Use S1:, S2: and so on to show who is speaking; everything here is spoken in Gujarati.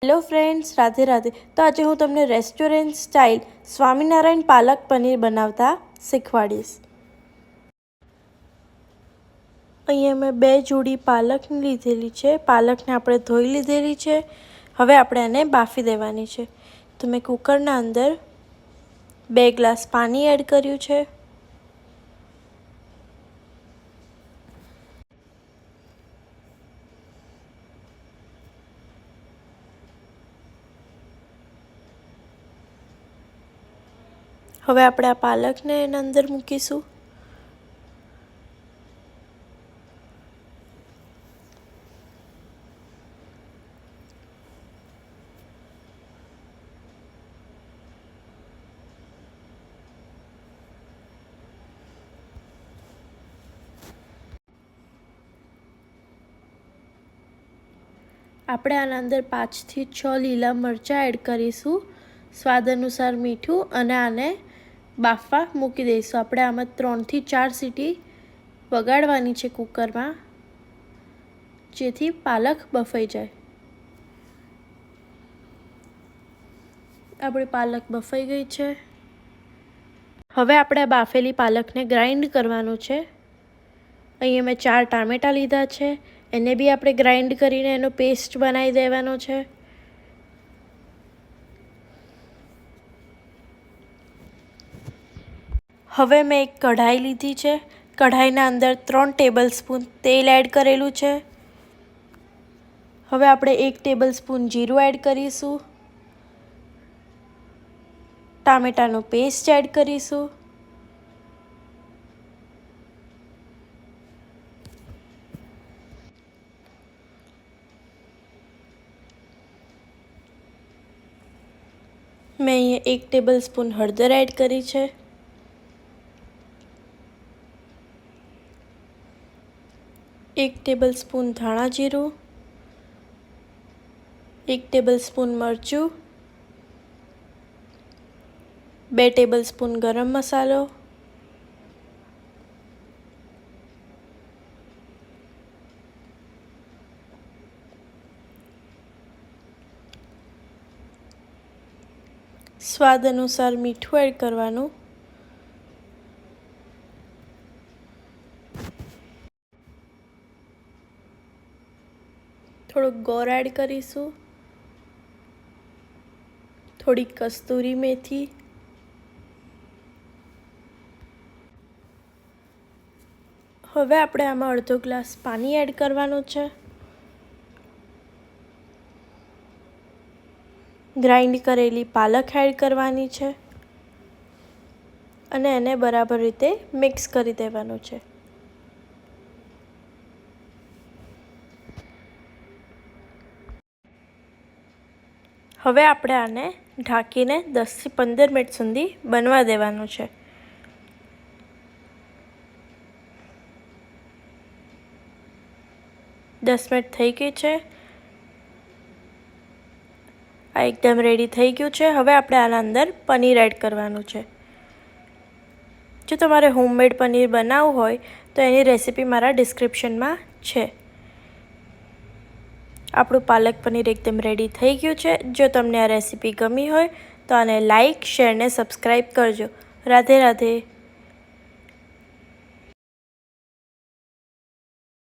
S1: Hello friends, Radhe Radhe. તો આજે હું તમને રેસ્ટોરન્ટ સ્ટાઇલ સ્વામિનારાયણ પાલક પનીર બનાવતા શીખવાડીશ। અહીંયા મેં 2 જોડી પાલકની લીધેલી છે। પાલકને આપણે ધોઈ લીધેલી છે। હવે આપણે એને બાફી દેવાની છે। તો મેં કુકરના અંદર 2 ગ્લાસ પાણી એડ કર્યું છે। હવે આપણે આ પાલકને એના અંદર મૂકીશું। આપણે આના અંદર 5 થી 6 લીલા મરચાં એડ કરીશું, સ્વાદ અનુસાર મીઠું, અને આને બાફવા મૂકી દઈશું। આપણે આમાં 3 થી 4 સીટી વગાડવાની છે કુકરમાં, જેથી પાલક બફાઈ જાય। આપણી પાલક બફાઈ ગઈ છે। હવે આપણે બાફેલી પાલકને ગ્રાઇન્ડ કરવાનું છે। અહીંયા મેં 4 ટામેટાં લીધા છે, એને બી આપણે ગ્રાઇન્ડ કરીને એનો પેસ્ટ બનાવી દેવાનો છે। હવે મેં એક કઢાઈ લીધી છે। કઢાઈના અંદર 3 ટેબલસ્પૂન તેલ એડ કરેલું છે। હવે આપણે 1 ટેબલસ્પૂન જીરું એડ કરીશું, ટામેટાનો પેસ્ટ એડ કરીશું, મેં અહીંયા 1 ટેબલસ્પૂન હળદર એડ કરી છે, 1 ટેબલસ્પૂન ધાણા જીરું, 1 ટેબલસ્પૂન મરચું, 2 ટેબલસ્પૂન ગરમ મસાલો, સ્વાદ અનુસાર મીઠું એડ કરવાનું, થોડુંક ગોળ એડ કરીશું, થોડી કસ્તુરી મેથી, હવે આપણે આમાં અડધો ગ્લાસ પાણી એડ કરવાનું છે। ગ્રાઇન્ડ કરેલી પાલક એડ કરવાની છે અને એને બરાબર રીતે મિક્સ કરી દેવાનું છે। હવે આપણે આને ઢાંકીને 10 થી 15 મિનિટ સુધી બનવા દેવાનું છે। દસ મિનિટ થઈ ગઈ છે। આ એકદમ રેડી થઈ ગયું છે। હવે આપણે આના અંદર પનીર એડ કરવાનું છે। જો તમારે હોમમેડ પનીર બનાવવું હોય તો એની રેસીપી મારા ડિસ્ક્રિપ્શનમાં છે। આપણું પાલક પનીર એકદમ રેડી થઈ ગયું છે। જો તમને આ રેસીપી ગમી હોય તો આને લાઈક, શેર ને સબસ્ક્રાઈબ કરજો। રાધે રાધે।